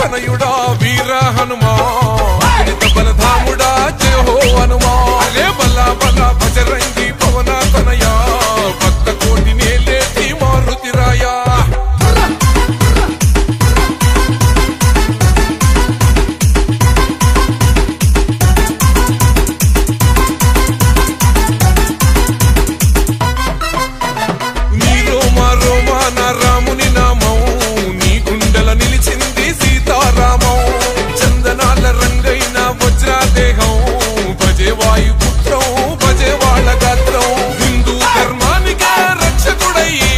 తనయుడా వీర హనుమా బలధాముడా జయ హో హనుమా అరే బల్లా బల్లా బజరంగి పవన తనయా భక్త కోటి నేలేటి మారుతి రాయా రాముని నామం నీ గుండెల నిలిచింది సీతారామం చందనాల రంగైన వజ్రాదేహం భజే వాయుపుత్రం భజే వాళ్ళ గాత్రం హిందూ ధర్మానికే రక్షకుడయ్యి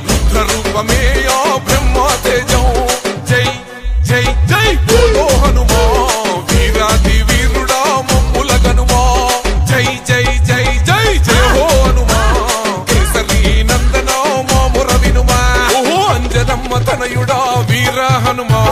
రుద్ర రూపమే ఆ బ్రహ్మ తేజం జై జై జై ఓ హనుమా వీరాది వీరుడా మమ్ముల గనుమా జై జై జై జై జయ హో హనుమా కేసరి నందన మాముర వినుమా అంజనమ్మ తనయుడా వీర హనుమా